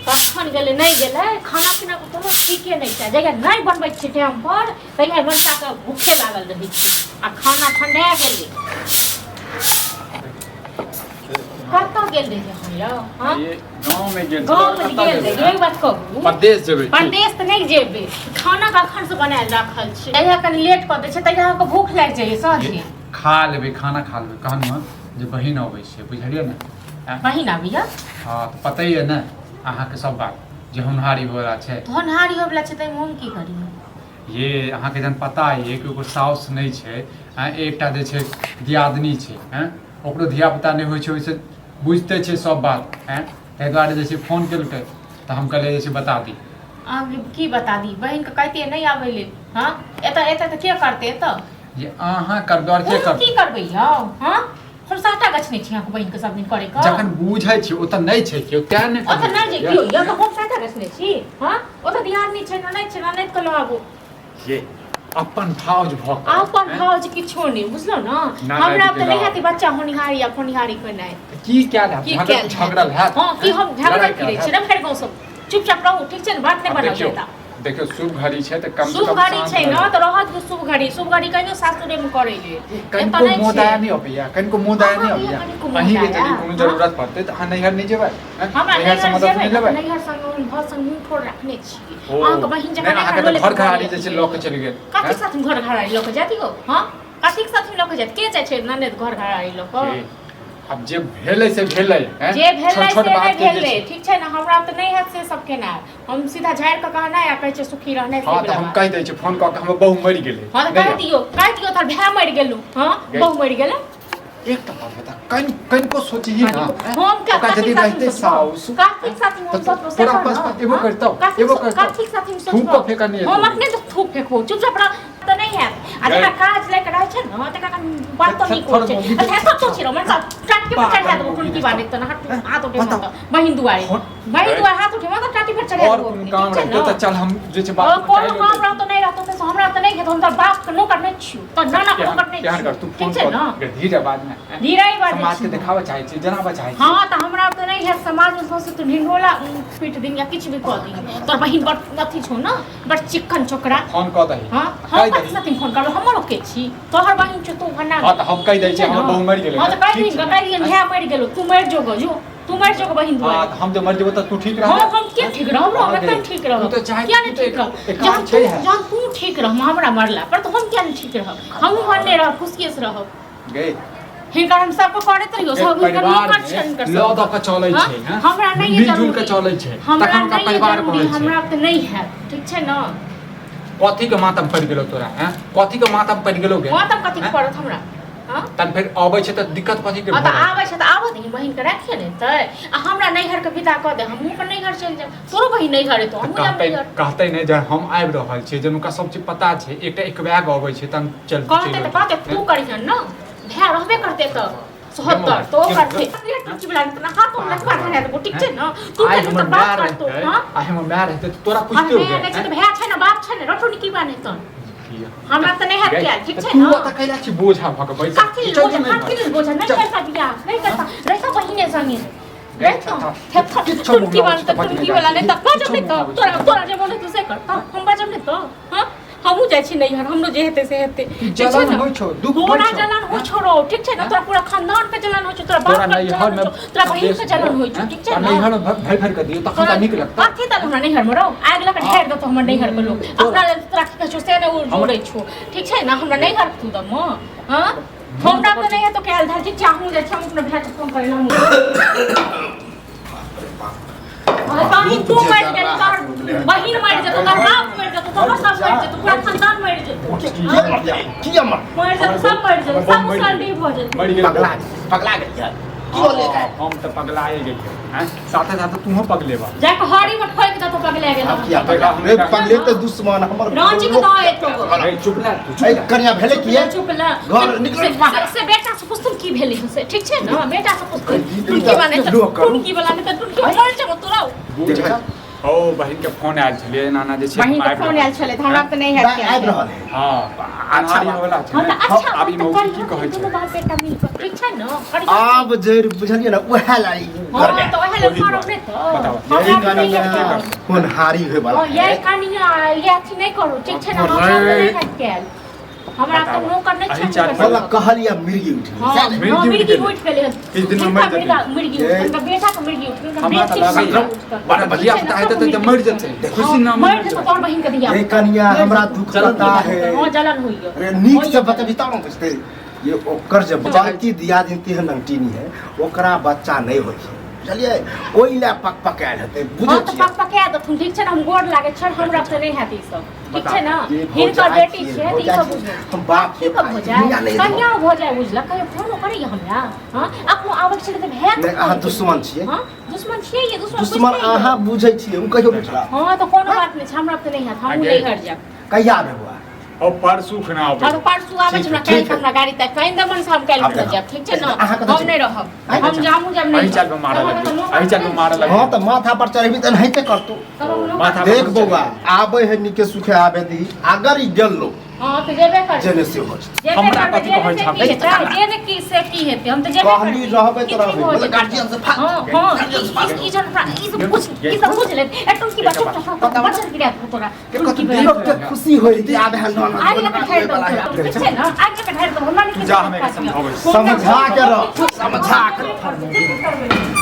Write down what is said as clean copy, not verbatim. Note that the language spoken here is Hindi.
कखन गेले नहीं गेले खाना पीना को कोनो ठीके नहीं छै जगह नहीं बनबै छै टाइम पर तैया बच्चा के भूखे लागल रहै छै आ खाना ठंडा गेलै कतऽ गेल रहियै हम यौ हां ये गांव में गेल एक बात कहू प्रदेश जेबै प्रदेश त नहीं जेबै खाना कखन से बनायल राखल छै तैया कनी लेट क दै छै तैया अहाँके भूख लागि जाइए साँझे खा लेबै खाना खा लेबै कहलहुँ जे बहिन अबै छै बुझलियै ने बहिन आबिया हाँ तो पता ही है ना अहाँ के सब बात जे होनहारी होला छै होनहारी होबला छै त हम की करियै ये अहाँ के जन पता है कि ओकर साउस नहीं छै एकटा जे छै दियादनी छै हैं ओकरो धिया पुता नहीं होइ छै ओइसे बुझते छै सब बात हैं ताहि दुआरे जे छै फोन केलकै तऽ हम कहलियै जे छै बता दी आब की बता दी बहन के कहते नहीं आबै ले हां एता एता त के करते एता ये अहाँ करबै और के करबै की करबै यौ हां हम साटा गछने छी अहाँ के बहन के सब दिन करे का जखन बुझै छी ओ त नहीं छै केओ तें नहीं ओ त नहीं जे कियो यौ त हम साटा गछने छी हां ओ त दियादनी छै नहीं छै नहीं त लगाबो ये अपन भाउज भक अपन भाउज किछो नहीं बुझलो ना हमरा त नहीं हेती बच्चा होनिहारी या फोनिहारी कोनाइ की क्या झगड़ा हैत हां की हम झगड़ा करे छी ना फेर गाँव सब चुपचाप रहू ठीक छै ने बात नहीं बनाओ जेता देखियो शुभ घड़ी छै त कम से कम शुभ घड़ी छै न त रहत के शुभ घड़ी कहियो सासुरे में करे ले कनको मोदाया नहीं अबिया कनको मोदाया नहीं अबिया अही के यदि कोनो जरूरत पड़ते त अहाँ नैहर नहीं जेबै हमरा नैहर से मदद नहीं लेबै नैहर संग घर संग मुंह ठोर रखने छी अहाँ के बहिन जका अहाँ के घर घराड़ी जे छै ल के चलि गेल कथि साथ घर घराड़ी ल के जाती हो हां कथि साथ ल के जात के जाय छै ननद घर घराड़ी ल के अब जे भेलै से भेलै हैं जे भेलै से नहीं भेलै ठीक छै ना हमरा त नहीं है से सब केना हम सीधा झाड़ के कहना या कहै छै सुखी रहने से हां त हम कहि दै छी फोन क के हम बहु मरि गेलै हां त कह दियो तार भाय मरि गेलु हां बहु मरि गेलै एकटा बात बता कनको सोचिए ना हम का यदि रहते साउस कार्तिक साथी हम सब तोरा पास एगो करतौ कार्तिक साथी हम थूक को फेंका नहीं हम अपने तो थूक फेंकबो चुपचाप रह त नहीं है आ जेकरा काज लेके रहै छै न तकरा बात तो नहीं कोइ छै अच्छा तो छिरो मन सब टाटी पर चढ़ा देबो कोन की बात त हाथ उठे मत बहिन दुआरे हाथ उठे मत टाटी पर चढ़ा देबो और काम रहते त चल हम जे छै बात कोन काम रह तो नहीं रहतो त हमरा त नहीं है हम त बाप के नो करने छी त नाना को करने छी प्यार कर तू फोन कर धीरे बात में धीरे बात समाज के दिखावा चाहे छी जनाबा चाहे छी हां त हमरा त नहीं है समाज में सोचे तो ढिंढोला पीट दिन या किछ भी क दी तोर बहिन बड़ अथी छौ न बड़ चिकन छोकरा फोन क दही हां हम कथि फोन करब हमरो के छी तोहर बहिन छ तू भना हां त हम कहि दै छी हमर बहु मरि गेलै हां त कहि दिन भाय मरि गेलो तू मरि जोगो जो तू मरि जोगो बहिन दुआ हां हम जे मरि जेबो त तू ठीक रह हां हम के ठीक रहब हम एकदम ठीक रहब तू तो चाहे क्या नहीं ठीक रह जब तू ठीक रह हमरा मरला पर तो हम क्या नहीं ठीक रहब हम हन्ने रह खुशी से रहब गए हिनकर हम सबको करैत रहियो सब हिनकर निकट छन कर ल द के चलै छै हां हमरा नहीं मिलजुल के चलै छै तखन का परिवार कहै छै हमरा त नहीं है ठीक छै न कथी के मातम पड़ गेलो तोरा हैं कथी के मातम पड़ गेलो गे मातम कथी पड़त हमरा हां तन फिर आबै छै त दिक्कत कथी के त आबै छै त आबो दी बहिन के राखिए ने त आ हमरा नैहर के विदा क दे हमहु के नैहर चल जाब तोरो बहिन नैहर है तो हमहु जाब नैहर कहते नहीं जे हम आबि रहल छी जनुका सब चीज पता छै एकटा एक बैग आबै छै तन चल कहते त कहते तू करिहन न भै रहबे करते त 77 तो करते टुची बला त हाथ में लखवा धने तो ठीक छै न तू के त बात करतो हां आ हम मार है त तोरा पूछते हो ने छै त भै छै न बाप छै न रटोनी की बाने त हमरा त नहीं है क्या ठीक छै न तू त कैला छी बोझा भक पैसा काठी बोझा नहीं करता बिया नहीं करता रहता बहिने संगे रहता टुकी बाने त टुकी वाला ने त बजब ने त तोरा जे बोले तू से करता हम बजब ने त हां हमहु जाय छी नैहर हमरो जे हेते से हेते जलन होय छौ दुख होय छौ जलन होय छौ रो ठीक छै न तोरा पूरा खानदान के जलन होय छौ तोरा बाप के नैहर में तोरा बहिन के जलन होय छौ ठीक छै न नैहर में भर भर कर दियो तखन का निक लगता कथि त हमरा नैहर में रहो आग लगा ढेर दो तो हमर नैहर के लोग अपना ले तोरा के छौ से ने जोड़ै छौ ठीक छै न हमरा नैहर तू द म हां हमरा त नहीं है तो कहल धर ठीक चाहू जे हम अपना भाई फोन करना बहिन तू मर जा तोर बहिन मर जा तोर बाप मर जा तोर सब मर जा पूरा खानदान मर जा की अमर मर जा सब मर जा सब सर्दी हो जा मर गेल पगला गेल की बोले हम त पगलाए गेल हैं साथे साथे तू हो पगलेबा जाके हरी में ठोक दे तो पगला गेल रे पगले तो दुश्मन हमर रांची के दाए तो चुप ना तू ए कन्या भेले की है चुप ला घर निकल से बेटा से पुस्तक की भेले से ठीक छै न बेटा से पुस्तक की माने त की वाला ने त की मर जा तोरा ओ बहिन के फोन आयल छलै नाना जे छै बहिन के फोन आयल छलै त हमरा त नहीं है दा आबि रहल है हां अच्छा वाला छै हम त अच्छा अभी मौसी की कहै छै दुनू बाप बेटा मिल के ठीक छै न आब जे बुझलिए ना उहे लाई हां त ओहे ले करब नै त बताओ यही कनिया होनहारी होय वाला ये कनिया ये अथी नहीं करू ठीक छै न हमरा नहीं हट गेल हमरा त नौकर नहीं छै बोला कहलिया मिर्गी उठी हां मिर्गी उठ गेलै किस दिन में मर जेतै मिर्गी उठ बेटा के मिर्गी उठ गेलै हमरा त लागै बड़ा बढ़िया पता है त मर जेतै खुशी ना मर जेतै तोर बहिन के दिया ये कनिया हमरा दुख पता है हां जलन होइयो अरे नीक से बतबी तब न बुझते ये ओकर जे बाकी दिया दिन तेहन नंटीनी है ओकरा बच्चा नहीं होय छै बुझलिए ओइ ले पकपकायल हेतै बुझै हां त छियै पकपका द तुम ठीक छै न हम गोड़ लागे छै हमरा से नहीं हैत ई सब ठीक छै न हिनकर बेटी छै ई सब बुझै हम बाप की कब हो जाए कन्या हो जाए बुझला कहियो फोन करी हमरा हां अपनो आबै छै त भैया नहीं अहाँ दुश्मन छियै हां दुश्मन छियै ये दुश्मन अहाँ बुझै छियै उ कहियो बुझला हां त कोनो बात नहीं छै हमरा त नहीं हैत हम नहीं हट जाब कहिया आबे बुआ ओ परसू खना आबै और परसू आबै छै हमरा काल्हि हमरा गाड़ी तक कहीं दमन से हम काल्हि उतर जाब ठीक छै न हम नहीं रहब हम जामू जब नहीं अही चल पे मारल अही चल पे मारल हां त माथा पर चढ़बी त नहिते करतू माथा देख बौआ आबै है निके सुखे आबे दी अगर ई गेल लो हां त जेबे कर जेने से हो हमरा कथि कहै छै जेने की से की हेतै हम त जेबे कहली रहबै त रहबै बोले गार्जियन से भाग हां हां ई जन ई सब पूछ ले एटो की बात बचन गिरा तोरा लोग के खुशी होई थी आबे हन आगे के ठहर दो ठीक छै न आगे के ठहर दो हमरा नहीं जा हमें समझाबै समझा के रह समझा के